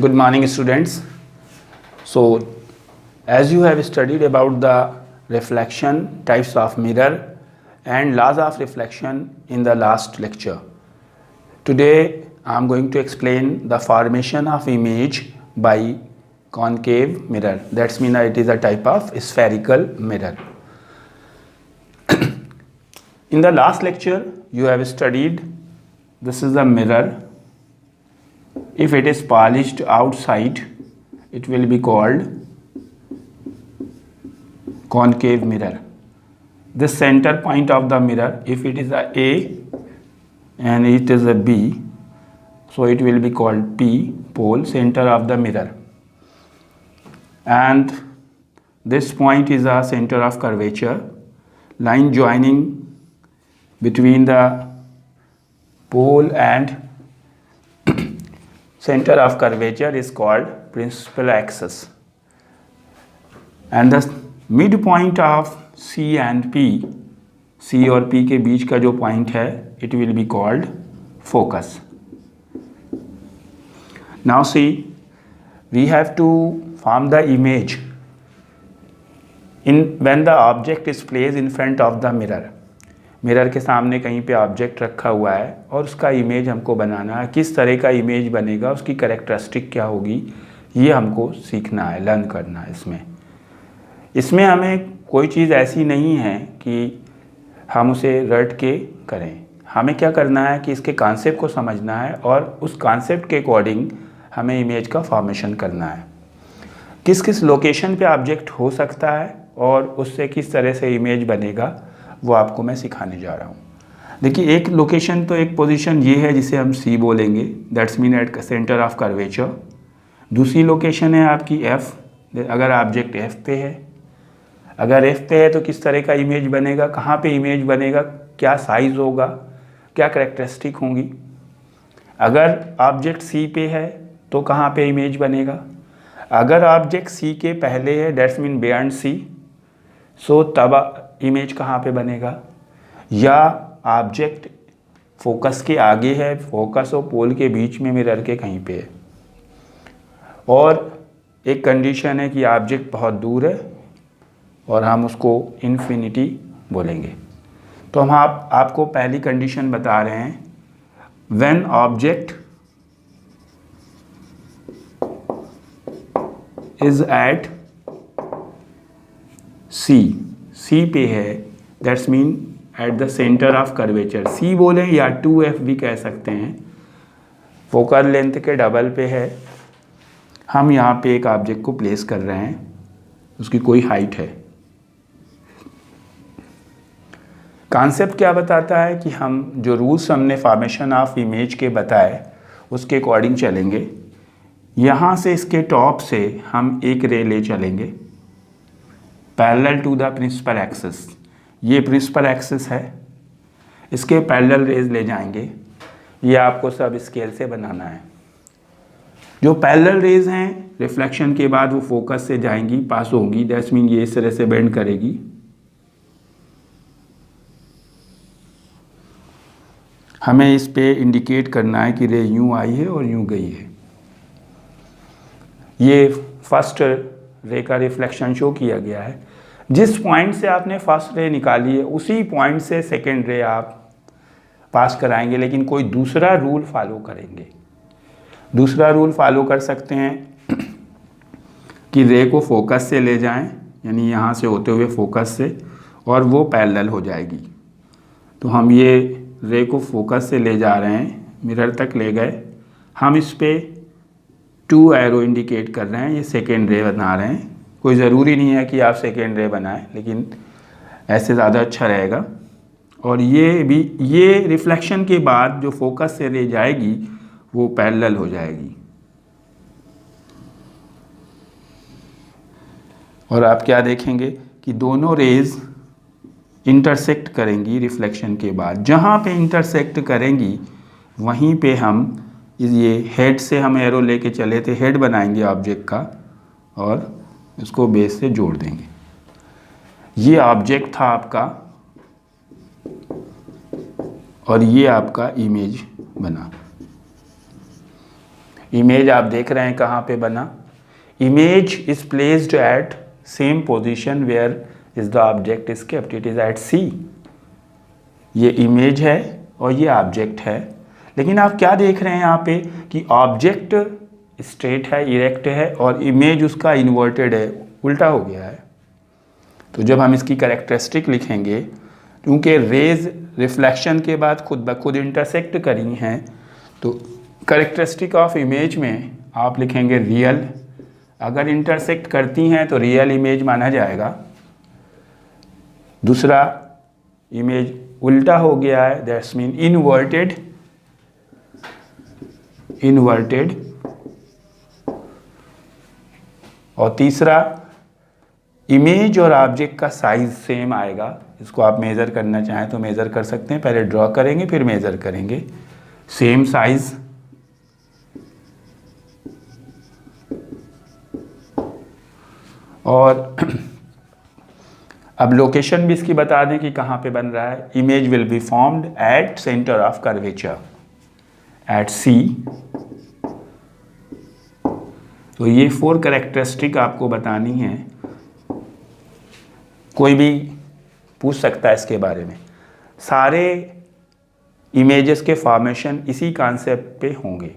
Good morning, students. So, as you have studied about the reflection types of mirror and laws of reflection in the last lecture, today I am going to explain the formation of image by concave mirror. That means it is a type of spherical mirror. In the last lecture, you have studied this is a mirror. If it is polished outside, it will be called concave mirror. The center point of the mirror, if it is a A and it is a B, so it will be called P, pole, center of the mirror. And this point is a center of curvature. Line joining between the pole and center of curvature is called principal axis. And the midpoint of C and P, C और P के बीच का जो point है, it will be called focus. Now see, we have to form the image when the object is placed in front of the mirror. Mirror के सामने कहीं पे object रखा हुआ है और उसका इमेज हमको बनाना है. किस तरह का इमेज बनेगा, उसकी कैरेक्टरिस्टिक क्या होगी, ये हमको सीखना है, लर्न करना है. इसमें हमें कोई चीज़ ऐसी नहीं है कि हम उसे रट के करें. हमें क्या करना है कि इसके कॉन्सेप्ट को समझना है और उस कॉन्सेप्ट के अकॉर्डिंग हमें इमेज का फॉर्मेशन करना है. किस किस लोकेशन पे ऑब्जेक्ट हो सकता है और उससे किस तरह से इमेज बनेगा, वो आपको मैं सिखाने जा रहा हूँ. देखिए, एक लोकेशन तो एक पोजीशन ये है जिसे हम सी बोलेंगे, that's mean eight centre of curvature. दूसरी लोकेशन है आपकी एफ, अगर ऑब्जेक्ट एफ पे है. अगर एफ पे है तो किस तरह का इमेज बनेगा, कहाँ पे इमेज बनेगा, क्या साइज़ होगा, क्या कैरेक्टरिस्टिक होंगी. अगर ऑब्जेक्ट सी पे है तो कहाँ पे इमेज बनेगा. अगर ऑब्जेक्ट सी के पहले है, दैट्स मीन बियॉन्ड सी, सो तब इमेज कहाँ पे बनेगा. या ऑब्जेक्ट फोकस के आगे है, फोकस और पोल के बीच में मिरर के कहीं पे है. और एक कंडीशन है कि ऑब्जेक्ट बहुत दूर है और हम उसको इन्फिनिटी बोलेंगे. तो हम आपको पहली कंडीशन बता रहे हैं. When object is at C पे है, that's mean at the centre of curvature. C बोलें या 2F भी कह सकते हैं. फोकल लेंथ के डबल पे है. हम यहाँ पे एक ऑब्जेक्ट को प्लेस कर रहे हैं, उसकी कोई हाइट है. कॉन्सेप्ट क्या बताता है कि हम जो रूल्स हमने फॉर्मेशन ऑफ इमेज के बताए उसके अकॉर्डिंग चलेंगे. यहाँ से इसके टॉप से हम एक रे ले चलेंगे parallel to the principal axis. ये प्रिंसिपल एक्सिस है, इसके पैरेलल रेज ले जाएंगे. ये आपको सब स्केल से बनाना है. जो पैरेलल रेज हैं, रिफ्लेक्शन के बाद वो फोकस से जाएंगी, पास होंगी, दैट्स मीन ये इस तरह से बेंड करेगी. हमें इस पे इंडिकेट करना है कि रे यूँ आई है और यूँ गई है. ये फर्स्ट रे का रिफ्लेक्शन शो किया गया है. जिस पॉइंट से आपने फर्स्ट रे निकाली है उसी पॉइंट से सेकेंड रे आप पास कराएंगे, लेकिन कोई दूसरा रूल फॉलो करेंगे. दूसरा रूल फॉलो कर सकते हैं कि रे को फोकस से ले जाएं, यानी यहाँ से होते हुए फोकस से, और वो पैरेलल हो जाएगी. तो हम ये रे को फोकस से ले जा रहे हैं, मिरर तक ले गए. हम इस पे 2 एरो इंडिकेट कर रहे हैं, ये सेकेंड रे बना रहे हैं. कोई ज़रूरी नहीं है कि आप सेकेंड रे बनाएं, लेकिन ऐसे ज़्यादा अच्छा रहेगा. और ये रिफ्लेक्शन के बाद जो फोकस से रे जाएगी वो पैरेलल हो जाएगी. और आप क्या देखेंगे कि दोनों रेज इंटरसेक्ट करेंगी रिफ्लेक्शन के बाद. जहाँ पे इंटरसेक्ट करेंगी वहीं पे हम ये हेड से हम एरो लेके चले थे, हेड बनाएंगे ऑब्जेक्ट का और इसको बेस से जोड़ देंगे. ये ऑब्जेक्ट था आपका और ये आपका इमेज बना. इमेज आप देख रहे हैं कहाँ पे बना, image is placed at same position where is the object is kept, it is at C. ये इमेज है और ये ऑब्जेक्ट है, लेकिन आप क्या देख रहे हैं यहाँ पे कि ऑब्जेक्ट स्ट्रेट है, इरेक्ट है, और इमेज उसका इन्वर्टेड है, उल्टा हो गया है। तो जब हम इसकी कैरेक्टरिस्टिक लिखेंगे, क्योंकि रेज रिफ्लेक्शन के बाद खुद ब खुद इंटरसेक्ट करी हैं, तो कैरेक्टरिस्टिक ऑफ इमेज में आप लिखेंगे रियल। अगर इंटरसेक्ट करती हैं तो रियल इमेज माना जाएगा। दूसरा, इमेज उल्टा हो गया है, दैट्स मीन इन्वर्टेड, इन्वर्टेड। और तीसरा, इमेज और ऑब्जेक्ट का साइज सेम आएगा। इसको आप मेज़र करना चाहें तो मेज़र कर सकते हैं, पहले ड्रॉ करेंगे फिर मेज़र करेंगे। सेम साइज, और अब लोकेशन भी इसकी बता दें कि कहाँ पे बन रहा है। Image will be formed at centre of curvature at C. तो ये 4 कैरेक्टरिस्टिक आपको बतानी है। कोई भी पूछ सकता है इसके बारे में। सारे इमेजेस के फॉर्मेशन इसी कॉन्सेप्ट पे होंगे,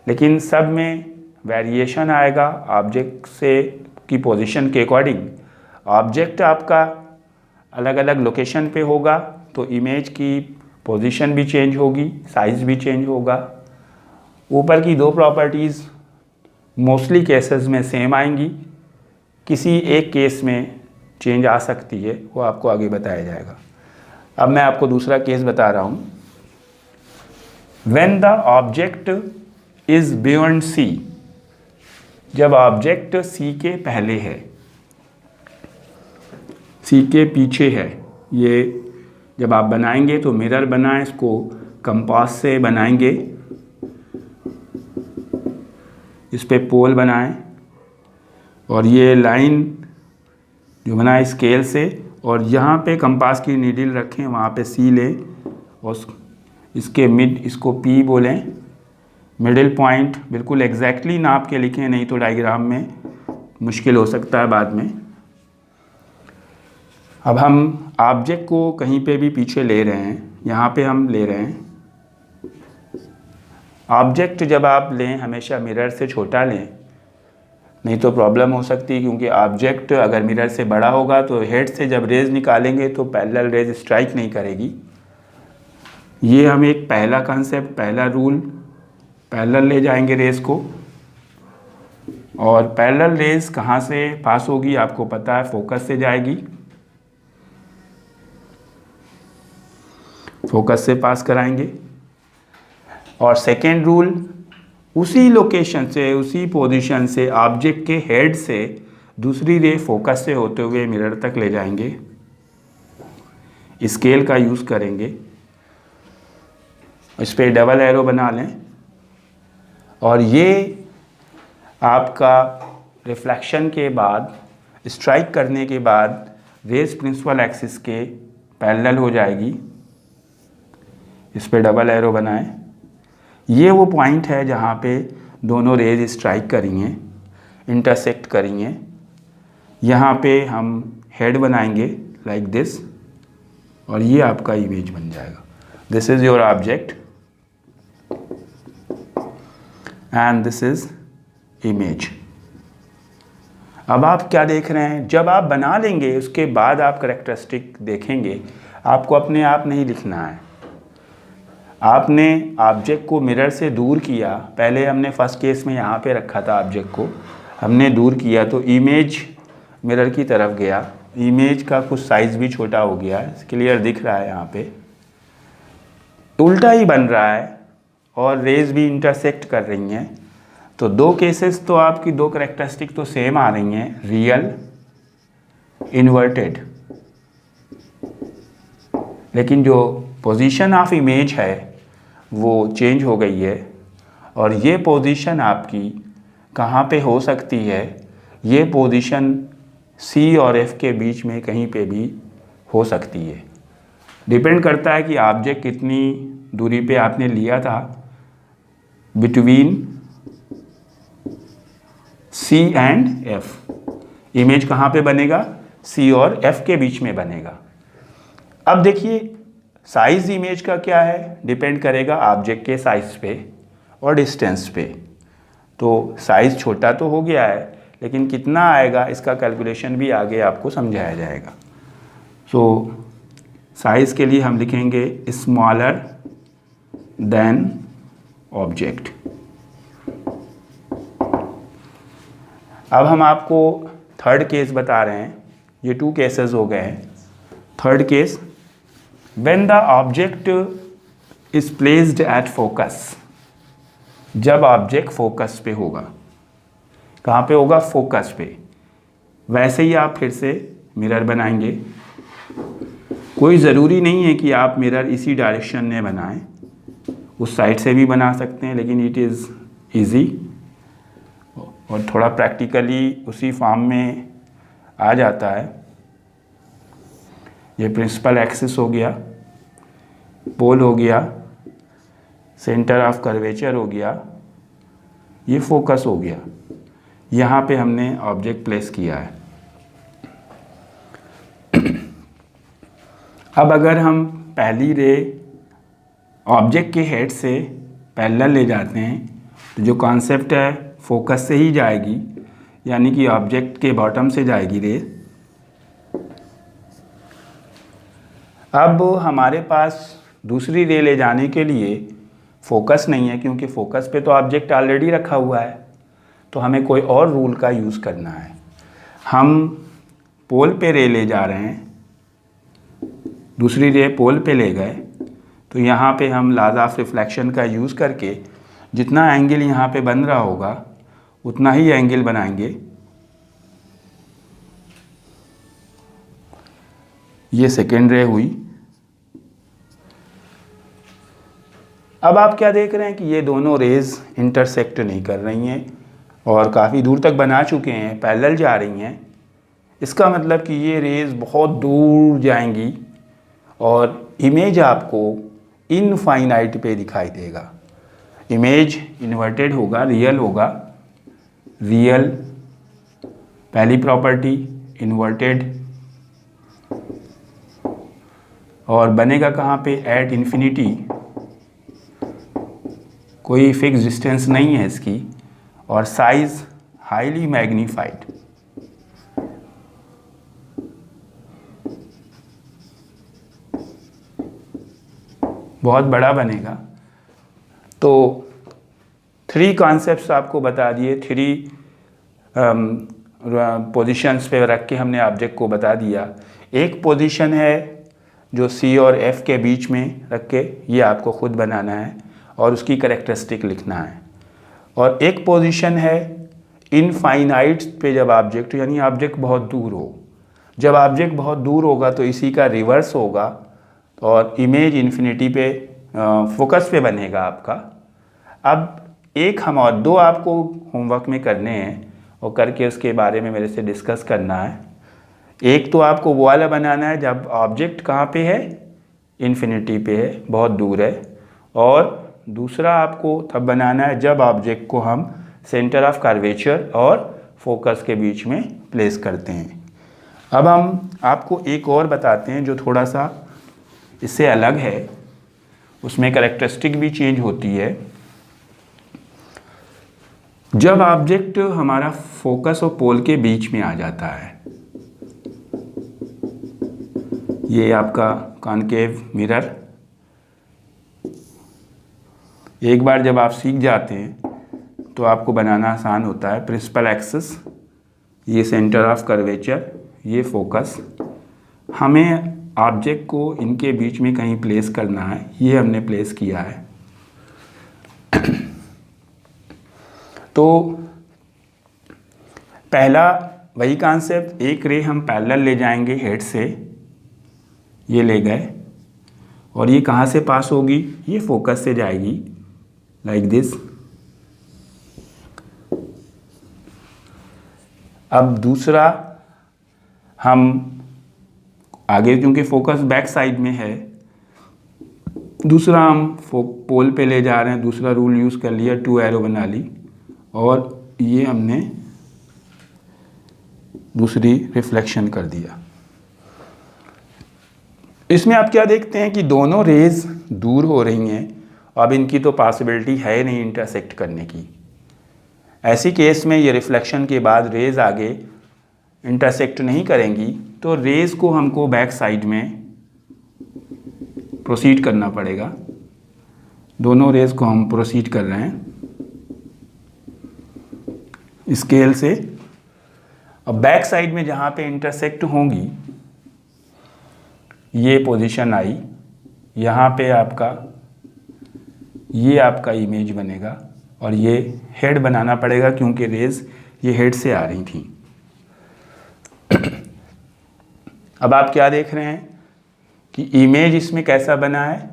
लेकिन सब में वेरिएशन आएगा ऑब्जेक्ट से की पोजीशन के अकॉर्डिंग। ऑब्जेक्ट आपका अलग अलग लोकेशन पे होगा तो इमेज की पोजीशन भी चेंज होगी, साइज़ भी चेंज होगा। ऊपर की 2 प्रॉपर्टीज़ मोस्टली केसेस में सेम आएंगी, किसी एक केस में चेंज आ सकती है, वो आपको आगे बताया जाएगा। अब मैं आपको दूसरा केस बता रहा हूँ। When the object is beyond C, जब ऑब्जेक्ट सी के पहले है, सी के पीछे है, ये जब आप बनाएंगे तो मिरर बनाएं, इसको कंपास से बनाएंगे, इस पे पोल बनाएं, और ये लाइन जो बनाए स्केल से, और यहाँ पे कंपास की नीडल रखें, वहाँ पे सी लें और इसके मिड, इसको पी बोलें, मिडिल पॉइंट बिल्कुल एग्जैक्टली नाप के लिखें, नहीं तो डायग्राम में मुश्किल हो सकता है बाद में। अब हम ऑब्जेक्ट को कहीं पे भी पीछे ले रहे हैं, यहाँ पे हम ले रहे हैं। ऑब्जेक्ट जब आप लें हमेशा मिरर से छोटा लें, नहीं तो प्रॉब्लम हो सकती है, क्योंकि ऑब्जेक्ट अगर मिरर से बड़ा होगा तो हेड से जब रेज निकालेंगे तो पैरेलल रेज स्ट्राइक नहीं करेगी। ये हम एक पहला कॉन्सेप्ट, पहला रूल, पैरेलल ले जाएंगे रेज को। और पैरेलल रेज कहाँ से पास होगी आपको पता है, फोकस से जाएगी, फोकस से पास कराएंगे। और सेकेंड रूल, उसी लोकेशन से, उसी पोजीशन से ऑब्जेक्ट के हेड से दूसरी रे फोकस से होते हुए मिरर तक ले जाएंगे। स्केल का यूज़ करेंगे, इस पर डबल एरो बना लें, और ये आपका रिफ्लेक्शन के बाद, स्ट्राइक करने के बाद रेज प्रिंसिपल एक्सिस के पैरेलल हो जाएगी। इस पर डबल एरो बनाएं। ये वो पॉइंट है जहाँ पे दोनों रेज स्ट्राइक करेंगे, इंटरसेक्ट करेंगे। यहाँ पे हम हेड बनाएंगे लाइक दिस, और ये आपका इमेज बन जाएगा। This is your object and this is image. अब आप क्या देख रहे हैं, जब आप बना लेंगे उसके बाद आप कैरेक्टरिस्टिक देखेंगे। आपको अपने आप नहीं लिखना है, आपने ऑब्जेक्ट को मिरर से दूर किया। पहले हमने फर्स्ट केस में यहाँ पे रखा था, ऑब्जेक्ट को हमने दूर किया तो इमेज मिरर की तरफ गया, इमेज का कुछ साइज़ भी छोटा हो गया, क्लियर दिख रहा है यहाँ पे। उल्टा ही बन रहा है और रेज भी इंटरसेक्ट कर रही हैं। तो 2 केसेस तो आपकी 2 कैरेक्टरिस्टिक तो सेम आ रही हैं, रियल, इन्वर्टेड, लेकिन जो पोजीशन ऑफ इमेज है वो चेंज हो गई है। और ये पोजीशन आपकी कहाँ पे हो सकती है, ये पोजीशन सी और एफ के बीच में कहीं पे भी हो सकती है। डिपेंड करता है कि ऑब्जेक्ट कितनी दूरी पे आपने लिया था between C and F। Image कहाँ पे बनेगा? C और F के बीच में बनेगा। अब देखिए साइज इमेज का क्या है, डिपेंड करेगा ऑब्जेक्ट के साइज पे और डिस्टेंस पे। तो साइज छोटा तो हो गया है, लेकिन कितना आएगा इसका कैलकुलेशन भी आगे आपको समझाया जाएगा। सो साइज के लिए हम लिखेंगे स्मॉलर देन ऑब्जेक्ट। अब हम आपको थर्ड केस बता रहे हैं, ये 2 केसेस हो गए हैं। Third case, when the object is placed at focus, जब ऑब्जेक्ट फोकस पे होगा। कहाँ पे होगा? फोकस पे। वैसे ही आप फिर से मिरर बनाएंगे। कोई ज़रूरी नहीं है कि आप मिरर इसी डायरेक्शन में बनाएं, उस साइड से भी बना सकते हैं, लेकिन इट इज़ ईजी और थोड़ा प्रैक्टिकली उसी फॉर्म में आ जाता है। ये प्रिंसिपल एक्सिस हो गया, पोल हो गया, सेंटर ऑफ कर्वेचर हो गया, ये फोकस हो गया। यहाँ पे हमने ऑब्जेक्ट प्लेस किया है। अब अगर हम पहली रे ऑब्जेक्ट के हेड से पैरेलल ले जाते हैं तो जो कॉन्सेप्ट है फोकस से ही जाएगी, यानी कि ऑब्जेक्ट के बॉटम से जाएगी रे। अब हमारे पास दूसरी रे ले जाने के लिए फोकस नहीं है, क्योंकि फोकस पे तो ऑब्जेक्ट ऑलरेडी रखा हुआ है, तो हमें कोई और रूल का यूज़ करना है। हम पोल पे रे ले जा रहे हैं, दूसरी रे पोल पे ले गए, तो यहाँ पे हम लॉज ऑफ रिफ्लेक्शन का यूज़ करके जितना एंगल यहाँ पे बन रहा होगा उतना ही एंगल बनाएंगे। ये सेकेंड रे हुई। अब आप क्या देख रहे हैं कि ये दोनों रेज इंटरसेक्ट नहीं कर रही हैं और काफ़ी दूर तक बना चुके हैं, पैरेलल जा रही हैं। इसका मतलब कि ये रेज बहुत दूर जाएंगी और इमेज आपको इनफाइनाइट पे दिखाई देगा। इमेज इन्वर्टेड होगा, रियल होगा। रियल पहली प्रॉपर्टी, इन्वर्टेड, और बनेगा कहाँ पे? At infinity. कोई फिक्स डिस्टेंस नहीं है इसकी, और साइज हाईली मैग्नीफाइड। बहुत बड़ा बनेगा। तो 3 कॉन्सेप्ट्स आपको बता दिए, 3 पोजीशंस पे रख के हमने ऑब्जेक्ट को बता दिया। एक पोजीशन है जो C और F के बीच में रख के, ये आपको खुद बनाना है और उसकी कैरेक्टरिस्टिक लिखना है। और एक पोजीशन है इनफाइनाइट पे, जब ऑब्जेक्ट यानी ऑब्जेक्ट बहुत दूर हो। जब ऑब्जेक्ट बहुत दूर होगा तो इसी का रिवर्स होगा और इमेज इन्फिनिटी पे फोकस पे बनेगा आपका। अब एक हम और 2 आपको होमवर्क में करने हैं और करके उसके बारे में मेरे से डिस्कस करना है। एक तो आपको वो वाला बनाना है जब ऑब्जेक्ट कहाँ पे है? इन्फिनिटी पे है, बहुत दूर है। और दूसरा आपको तब बनाना है जब ऑब्जेक्ट को हम सेंटर ऑफ कर्वेचर और फोकस के बीच में प्लेस करते हैं। अब हम आपको एक और बताते हैं जो थोड़ा सा इससे अलग है, उसमें कैरेक्टरिस्टिक भी चेंज होती है। जब ऑब्जेक्ट हमारा फोकस और पोल के बीच में आ जाता है, ये आपका कॉनकेव मिरर, एक बार जब आप सीख जाते हैं तो आपको बनाना आसान होता है। प्रिंसिपल एक्सिस, ये सेंटर ऑफ कर्वेचर, ये फोकस, हमें ऑब्जेक्ट को इनके बीच में कहीं प्लेस करना है। ये हमने प्लेस किया है। तो पहला वही कॉन्सेप्ट, एक रे हम पैरेलल ले जाएंगे हेड से, ये ले गए, और ये कहाँ से पास होगी? ये फोकस से जाएगी, लाइक दिस। अब दूसरा हम आगे, क्योंकि फोकस बैक साइड में है, दूसरा हम पोल पे ले जा रहे हैं। दूसरा रूल यूज़ कर लिया, 2 एरो बना ली, और ये हमने दूसरी रिफ्लेक्शन कर दिया। इसमें आप क्या देखते हैं कि दोनों रेज दूर हो रही हैं, अब इनकी तो पॉसिबिलिटी है नहीं इंटरसेक्ट करने की। ऐसी केस में ये रिफ्लेक्शन के बाद रेज आगे इंटरसेक्ट नहीं करेंगी, तो रेज को हमको बैक साइड में प्रोसीड करना पड़ेगा। दोनों रेज को हम प्रोसीड कर रहे हैं स्केल से। अब बैक साइड में जहाँ पे इंटरसेक्ट होंगी, ये पोजीशन आई, यहाँ पे ये आपका इमेज बनेगा और ये हेड बनाना पड़ेगा क्योंकि रेज ये हेड से आ रही थी। अब आप क्या देख रहे हैं कि इमेज इसमें कैसा बना है,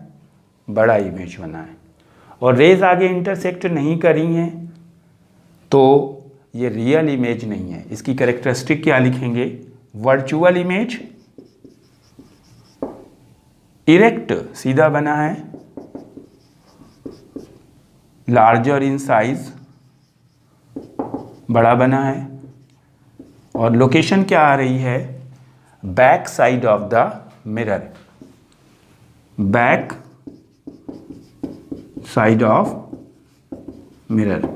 बड़ा इमेज बना है, और रेज आगे इंटरसेक्ट नहीं करी हैं, तो ये रियल इमेज नहीं है। इसकी कैरेक्टरिस्टिक क्या लिखेंगे, वर्चुअल इमेज, इरेक्ट सीधा बना है, लार्जर इन साइज बड़ा बना है, और लोकेशन क्या आ रही है, back side of the mirror, back side of mirror.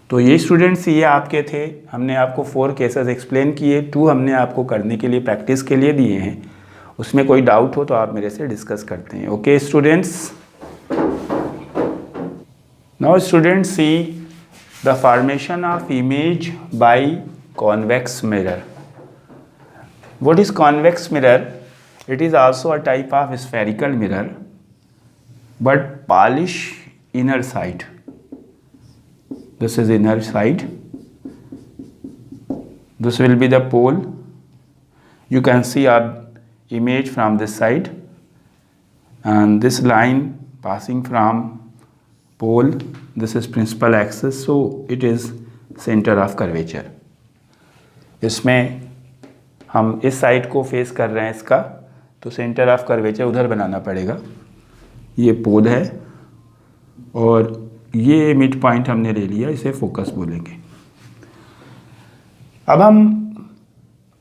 तो ये स्टूडेंट्स ये आपके थे, हमने आपको 4 केसेस एक्सप्लेन किए, 2 हमने आपको करने के लिए प्रैक्टिस के लिए दिए हैं। उसमें कोई डाउट हो तो आप मेरे से डिस्कस करते हैं। Okay students, now students see the formation of image by convex mirror. What is convex mirror? It is also a type of spherical mirror but polish inner side. This is inner side. This will be the pole. You can see our image from this side, and this line passing from pole, this is principal axis, so it is center of curvature. इसमें हम इस side को face कर रहे हैं इसका, तो centre of curvature उधर बनाना पड़ेगा। ये पोल है और ये मिड पॉइंट हमने ले लिया, इसे फोकस बोलेंगे। अब हम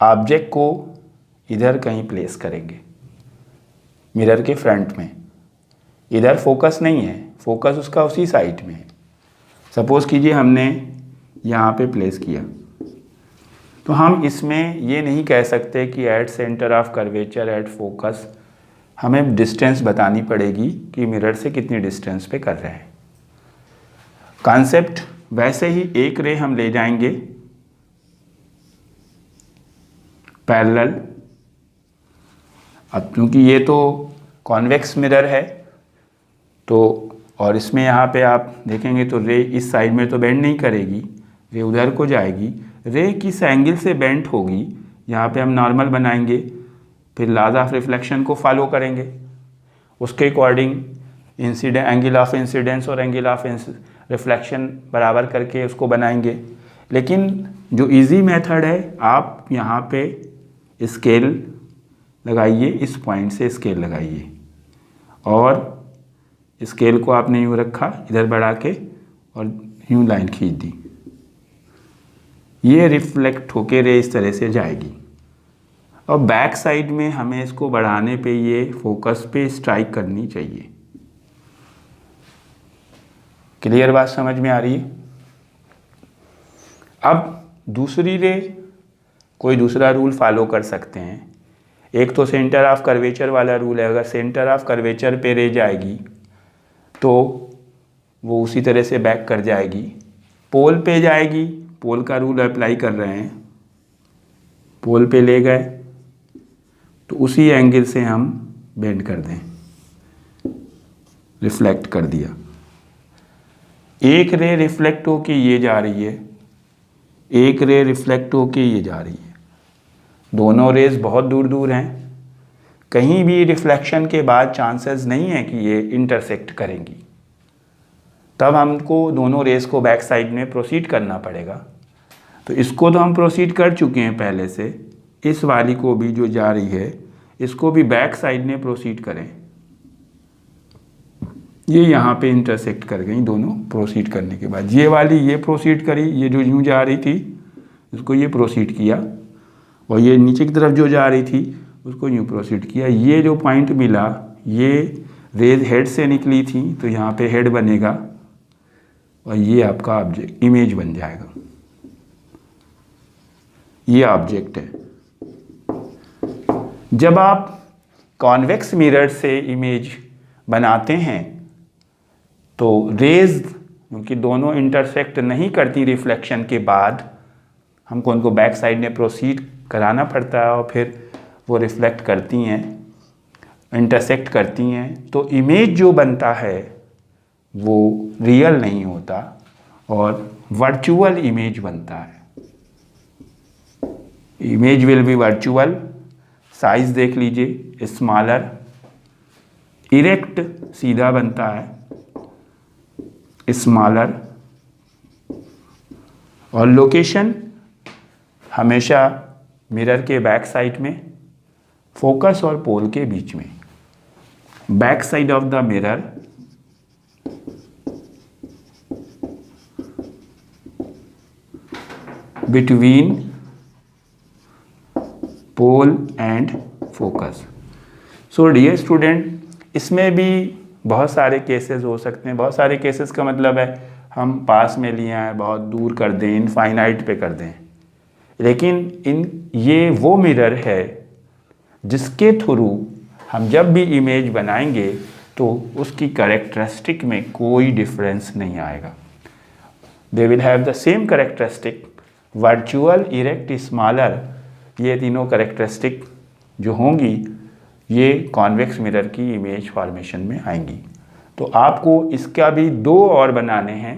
ऑब्जेक्ट को इधर कहीं प्लेस करेंगे मिरर के फ्रंट में। इधर फोकस नहीं है, फोकस उसका उसी साइड में है। सपोज कीजिए हमने यहाँ पे प्लेस किया, तो हम इसमें ये नहीं कह सकते कि eight centre of curvature at focus, हमें डिस्टेंस बतानी पड़ेगी कि मिरर से कितनी डिस्टेंस पे कर रहे हैं। कॉन्सेप्ट वैसे ही, एक रे हम ले जाएंगे पैरेलल। अब क्योंकि ये तो कॉन्वेक्स मिरर है, तो और इसमें यहाँ पे आप देखेंगे तो रे इस साइड में तो बेंड नहीं करेगी, रे उधर को जाएगी। रे किस एंगल से बेंट होगी, यहाँ पे हम नॉर्मल बनाएंगे, फिर लॉज ऑफ रिफ्लेक्शन को फॉलो करेंगे, उसके अकॉर्डिंग एंगल ऑफ इंसिडेंस और एंगल ऑफ रिफ्लेक्शन बराबर करके उसको बनाएंगे। लेकिन जो इजी मेथड है, आप यहाँ पे स्केल लगाइए, इस पॉइंट से स्केल लगाइए और स्केल को आपने यूँ रखा इधर बढ़ा के और यूँ लाइन खींच दी, ये रिफ्लेक्ट होके रे इस तरह से जाएगी। और बैक साइड में हमें इसको बढ़ाने पे ये फोकस पे स्ट्राइक करनी चाहिए। क्लियर बात समझ में आ रही है? अब दूसरी रे कोई दूसरा रूल फॉलो कर सकते हैं। एक तो सेंटर ऑफ कर्वेचर वाला रूल है, अगर सेंटर ऑफ कर्वेचर पे रे जाएगी तो वो उसी तरह से बैक कर जाएगी। पोल पे जाएगी, पोल का रूल अप्लाई कर रहे हैं, पोल पे ले गए तो उसी एंगल से हम बेंड कर दें, रिफ्लेक्ट कर दिया। एक रे रिफ्लेक्ट होके ये जा रही है, एक रे रिफ्लेक्ट होके ये जा रही है, दोनों रेज बहुत दूर दूर हैं, कहीं भी रिफ्लेक्शन के बाद चांसेस नहीं है कि ये इंटरसेक्ट करेंगी। तब हमको दोनों रेस को बैक साइड में प्रोसीड करना पड़ेगा। तो इसको तो हम प्रोसीड कर चुके हैं पहले से, इस वाली को भी जो जा रही है इसको भी बैक साइड में प्रोसीड करें। ये यहाँ पे इंटरसेक्ट कर गई दोनों प्रोसीड करने के बाद। ये वाली ये प्रोसीड करी, ये जो यूँ जा रही थी उसको ये प्रोसीड किया, और ये नीचे की तरफ जो जा रही थी उसको यूँ प्रोसीड किया। ये जो पॉइंट मिला, ये रेज हेड से निकली थी तो यहाँ पे हेड बनेगा, और ये आपका ऑब्जेक्ट इमेज बन जाएगा। ये ऑब्जेक्ट है। जब आप कॉन्वेक्स मिरर से इमेज बनाते हैं तो रेज, क्योंकि दोनों इंटरसेक्ट नहीं करती रिफ्लेक्शन के बाद, हमको उनको बैक साइड में प्रोसीड कराना पड़ता है और फिर वो रिफ्लेक्ट करती हैं, इंटरसेक्ट करती हैं, तो इमेज जो बनता है वो रियल नहीं होता और वर्चुअल इमेज बनता है। Image will B virtual. Size देख लीजिए, स्मॉलर, इरेक्ट सीधा बनता है, स्मॉलर, और लोकेशन हमेशा मिरर के बैक साइड में, फोकस और पोल के बीच में। Back side of the mirror between pole and focus. So dear student, इसमें भी बहुत सारे केसेस हो सकते हैं। बहुत सारे केसेस का मतलब है हम पास में लिए हैं, बहुत दूर कर दें, इनफाइनाइट पे कर दें, लेकिन ये वो मिरर है जिसके थ्रू हम जब भी इमेज बनाएंगे तो उसकी कैरेक्टरिस्टिक में कोई डिफरेंस नहीं आएगा। They will have the same characteristic, virtual, erect, smaller, ये तीनों कैरेक्टरिस्टिक जो होंगी ये कॉन्वेक्स मिरर की इमेज फॉर्मेशन में आएंगी। तो आपको इसका भी 2 और बनाने हैं।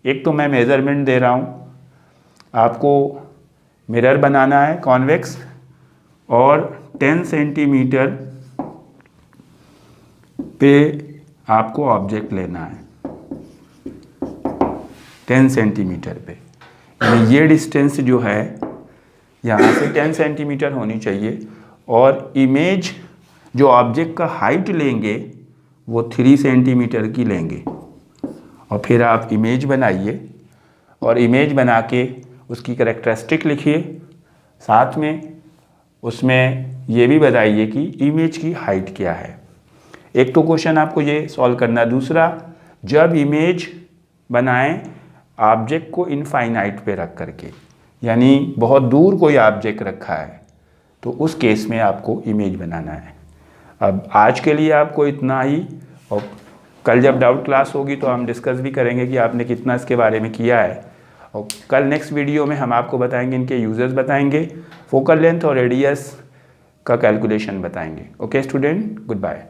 एक तो मैं मेज़रमेंट दे रहा हूँ, आपको मिरर बनाना है कॉन्वेक्स और 10 सेंटीमीटर पे आपको ऑब्जेक्ट लेना है, 10 सेंटीमीटर पे। यानी ये डिस्टेंस जो है यहाँ से 10 सेंटीमीटर होनी चाहिए, और इमेज जो ऑब्जेक्ट का हाइट लेंगे वो 3 सेंटीमीटर की लेंगे। और फिर आप इमेज बनाइए और इमेज बना के उसकी कैरेक्टरिस्टिक लिखिए, साथ में उसमें ये भी बताइए कि इमेज की हाइट क्या है। एक तो क्वेश्चन आपको ये सॉल्व करना। दूसरा, जब इमेज बनाएं ऑब्जेक्ट को इनफाइनाइट पे रख करके, यानी बहुत दूर कोई ऑब्जेक्ट रखा है तो उस केस में आपको इमेज बनाना है। अब आज के लिए आपको इतना ही, और कल जब डाउट क्लास होगी तो हम डिस्कस भी करेंगे कि आपने कितना इसके बारे में किया है, और कल नेक्स्ट वीडियो में हम आपको बताएंगे, इनके यूजेस बताएंगे, फोकल लेंथ और रेडियस का कैलकुलेशन बताएंगे। Okay student, good bye.